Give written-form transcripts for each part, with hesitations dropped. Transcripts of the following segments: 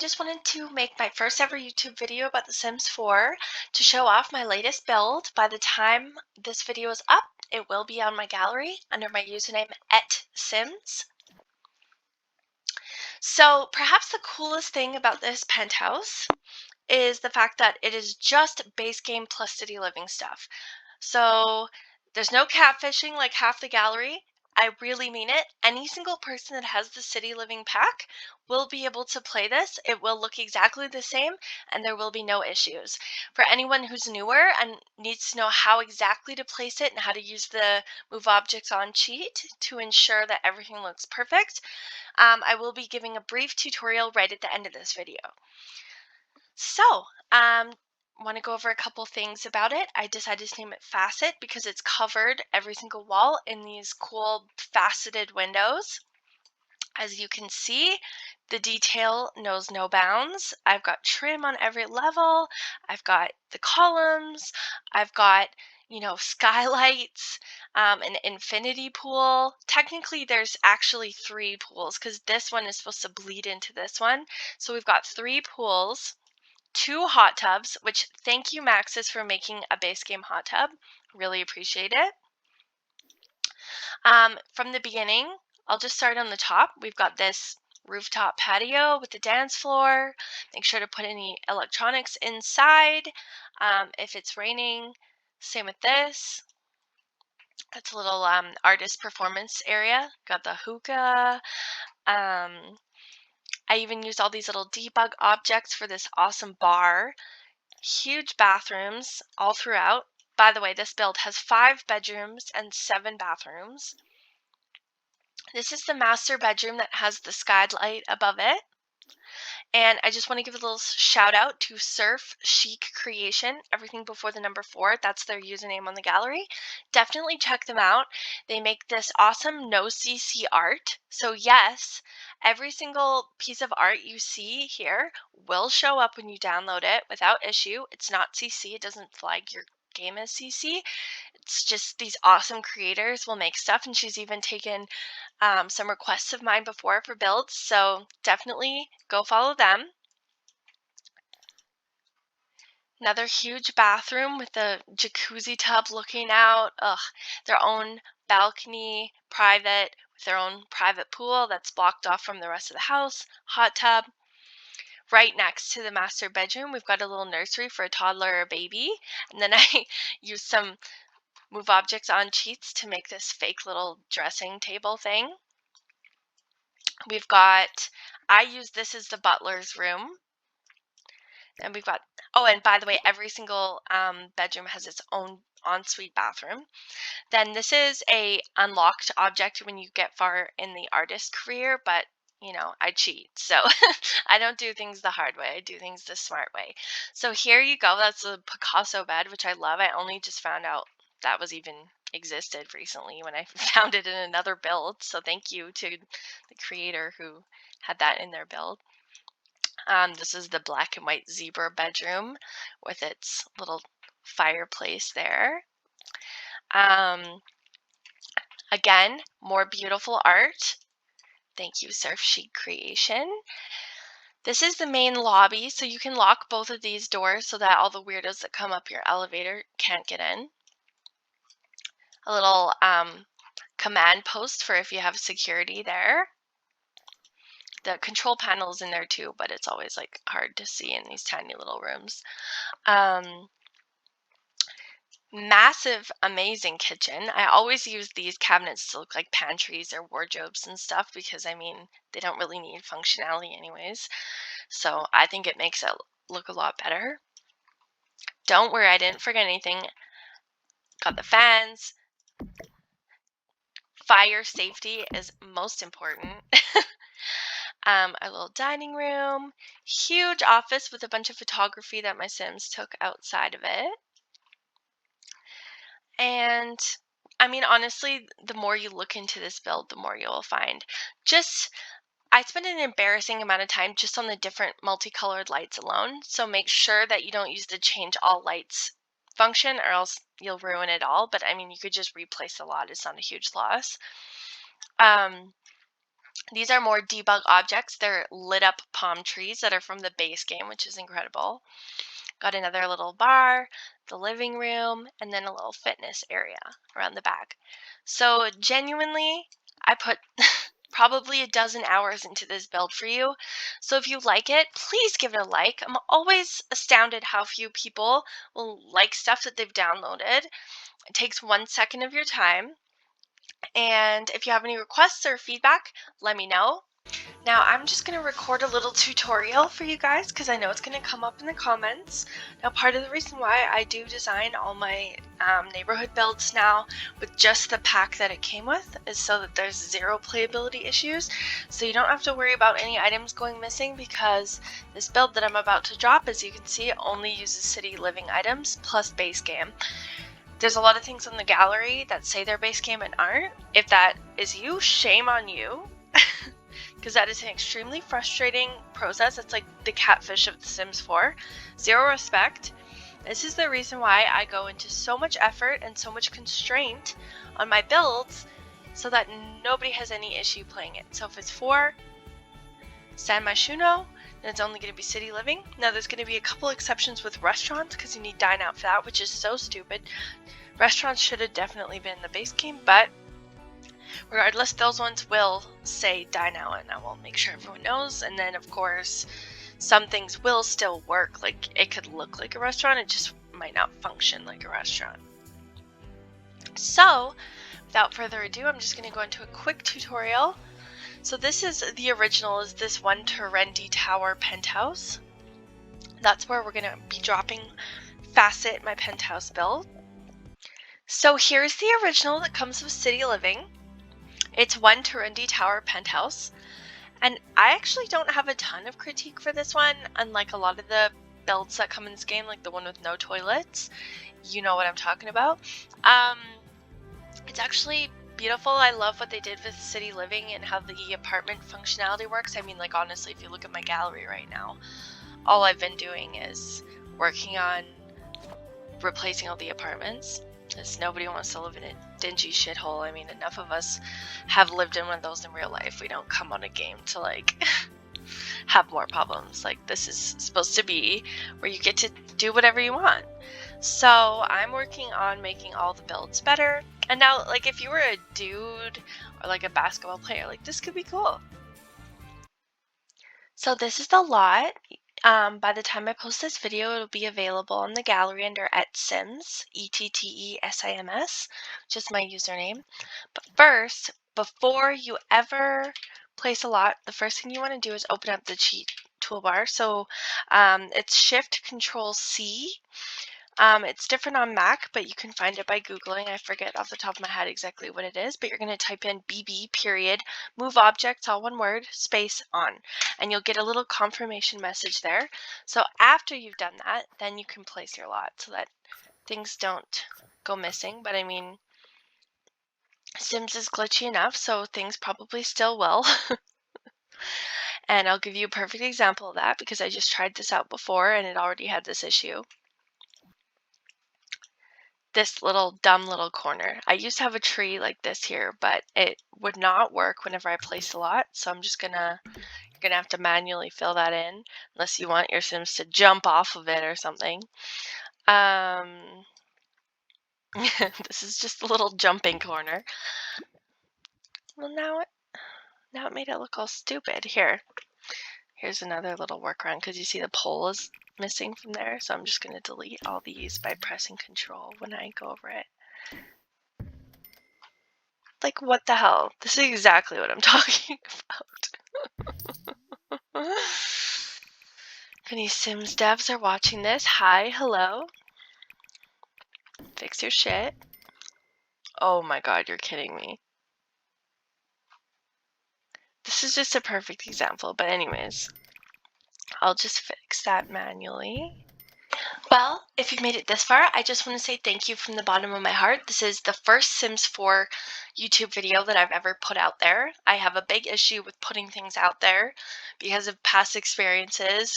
just wanted to make my first ever YouTube video about The Sims 4 to show off my latest build. By the time this video is up, it will be on my gallery under my username ETTESims. So perhaps the coolest thing about this penthouse is the fact that it is just base game plus city living stuff. So there's no catfishing like half the gallery. I really mean it. Any single person that has the city living pack will be able to play this. It will look exactly the same and there will be no issues. For anyone who's newer and needs to know how exactly to place it and how to use the move objects on cheat to ensure that everything looks perfect, I will be giving a brief tutorial right at the end of this video. So, want to go over a couple things about it. I decided to name it FACET because it's covered every single wall in these cool faceted windows. As you can see, the detail knows no bounds. I've got trim on every level. I've got the columns. I've got, skylights, an infinity pool. Technically, there's actually 3 pools because this one is supposed to bleed into this one. So we've got 3 pools. 2 hot tubs, which thank you Maxis for making a base game hot tub. Really appreciate it. From the beginning, I'll just start on the top. We've got this rooftop patio with the dance floor. Make sure to put any electronics inside if it's raining. Same with this. That's a little artist performance area. Got the hookah. I even used all these little debug objects for this awesome bar. Huge bathrooms all throughout. By the way, this build has 5 bedrooms and 7 bathrooms. This is the master bedroom that has the skylight above it. And I just want to give a little shout out to Surf Chic Creation, everything before the number 4. That's their username on the gallery. Definitely check them out. They make this awesome no CC art. So yes, every single piece of art you see here will show up when you download it without issue. It's not CC. It doesn't flag your game as CC. It's just these awesome creators will make stuff, and she's even taken some requests of mine before for builds, so definitely go follow them. Another huge bathroom with a jacuzzi tub looking out. Their own balcony, private, with their own private pool that's blocked off from the rest of the house. Hot tub. Right next to the master bedroom, we've got a little nursery for a toddler or a baby. And then I used some move objects on cheats to make this fake little dressing table thing. We've got, I use this as the butler's room. And we've got, oh, and by the way, every single bedroom has its own ensuite bathroom. Then this is a unlocked object when you get far in the artist career, but I cheat. So I don't do things the hard way. I do things the smart way. So here you go. That's a Picasso bed, which I love. I only just found out that was even existed recently when I found it in another build. So thank you to the creator who had that in their build. This is the black and white zebra bedroom with its little fireplace there. Again, more beautiful art. Thank you, Surf Chic Creation. This is the main lobby, so you can lock both of these doors so that all the weirdos that come up your elevator can't get in. A little command post for if you have security there. The control panel is in there too, but it's always like hard to see in these tiny little rooms. Massive, amazing kitchen. I always use these cabinets to look like pantries or wardrobes and stuff because, they don't really need functionality anyways. So I think it makes it look a lot better. Don't worry, I didn't forget anything. Got the fans. Fire safety is most important. A little dining room. Huge office with a bunch of photography that my Sims took outside of it. And honestly, the more you look into this build, the more you will find. I spent an embarrassing amount of time just on the different multicolored lights alone. So make sure that you don't use the change all lights function or else you'll ruin it all. But you could just replace a lot. It's not a huge loss. These are more debug objects. They're lit up palm trees that are from the base game, which is incredible. Got another little bar, the living room, and then a little fitness area around the back. So genuinely, I put probably a dozen hours into this build for you. So if you like it, please give it a like. I'm always astounded how few people will like stuff that they've downloaded. It takes 1 second of your time. And if you have any requests or feedback, let me know. Now I'm just going to record a little tutorial for you guys because I know it's going to come up in the comments. Now part of the reason why I do design all my neighborhood builds now with just the pack that it came with is so that there's 0 playability issues. So you don't have to worry about any items going missing, because this build that I'm about to drop, as you can see, only uses city living items plus base game. There's a lot of things on the gallery that say they're base game and aren't. If that is you, shame on you. Because that is an extremely frustrating process. It's like the catfish of The Sims 4. 0 respect. This is the reason why I go into so much effort and so much constraint on my builds so that nobody has any issue playing it. So if it's 4, stand Myshuno, then it's only going to be city living. Now there's going to be a couple exceptions with restaurants because you need dine out for that, which is so stupid. Restaurants should have definitely been in the base game, but regardless, those ones will say dine out, and I will make sure everyone knows. And then, of course, some things will still work. Like, it could look like a restaurant, it just might not function like a restaurant. So, without further ado, I'm just going to go into a quick tutorial. So this is the original, is this 1 Terendi Tower penthouse. That's where we're going to be dropping FACET, my penthouse build. So here's the original that comes with City Living. It's 1 Terendi Tower penthouse, and I actually don't have a ton of critique for this one, unlike a lot of the builds that come in this game, like the one with no toilets. You know what I'm talking about. It's actually beautiful. I love what they did with City Living and how the apartment functionality works. I mean, like, honestly, if you look at my gallery right now, all I've been doing is working on replacing all the apartments, because nobody wants to live in a dingy shithole. I mean, enough of us have lived in one of those in real life. We don't come on a game to, like, have more problems. Like, this is supposed to be where you get to do whatever you want. So I'm working on making all the builds better. And now, like, if you were a dude or like a basketball player, like, this could be cool. So this is the lot. By the time I post this video, it'll be available on the gallery under ETTESims, ETTESims, which is my username. But first, before you ever place a lot, the first thing you want to do is open up the cheat toolbar. So it's Shift-Control-C. It's different on Mac, but you can find it by Googling. I forget off the top of my head exactly what it is, but you're going to type in BB period, move objects, all one word, space on, and you'll get a little confirmation message there. So after you've done that, then you can place your lot so that things don't go missing. But I mean, Sims is glitchy enough, so things probably still will. And I'll give you a perfect example of that because I just tried this out before and it already had this issue. This little dumb little corner. I used to have a tree like this here, but it would not work whenever I placed a lot. So I'm just you're gonna have to manually fill that in unless you want your Sims to jump off of it or something. This is just a little jumping corner. Well, now it made it look all stupid. Here's another little workaround because you see the pole is missing from there. So I'm just gonna delete all these by pressing Control when I go over it. Like, what the hell? This is exactly what I'm talking about. If any Sims devs are watching this, hi, hello. Fix your shit. Oh my god, you're kidding me. This is just a perfect example, but anyways, I'll just fix that manually. Well, if you've made it this far, I just want to say thank you from the bottom of my heart. This is the first Sims 4 YouTube video that I've ever put out there. I have a big issue with putting things out there because of past experiences.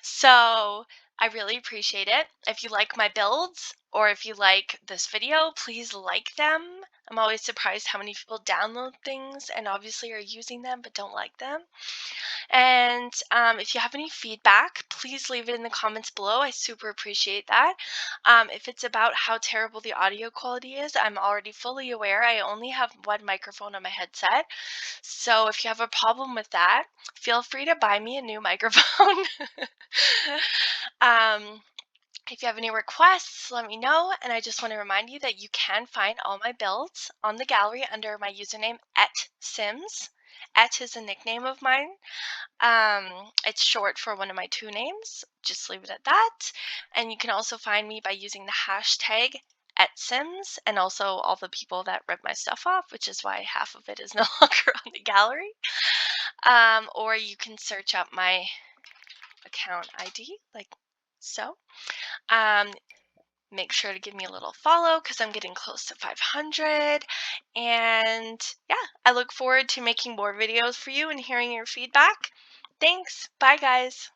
So I really appreciate it. If you like my builds or if you like this video, please like them. I'm always surprised how many people download things and obviously are using them but don't like them. And if you have any feedback, please leave it in the comments below. I super appreciate that. If it's about how terrible the audio quality is, I'm already fully aware. I only have one microphone on my headset. So if you have a problem with that, feel free to buy me a new microphone. um, if you have any requests, let me know. And I just want to remind you that you can find all my builds on the gallery under my username ETTESims. Ette is a nickname of mine. It's short for one of my two names. Just leave it at that. And you can also find me by using the hashtag ETTESims, and also all the people that rip my stuff off, which is why half of it is no longer on the gallery. Or you can search up my account ID, like so. Make sure to give me a little follow because I'm getting close to 500. And yeah, I look forward to making more videos for you and hearing your feedback. Thanks. Bye, guys.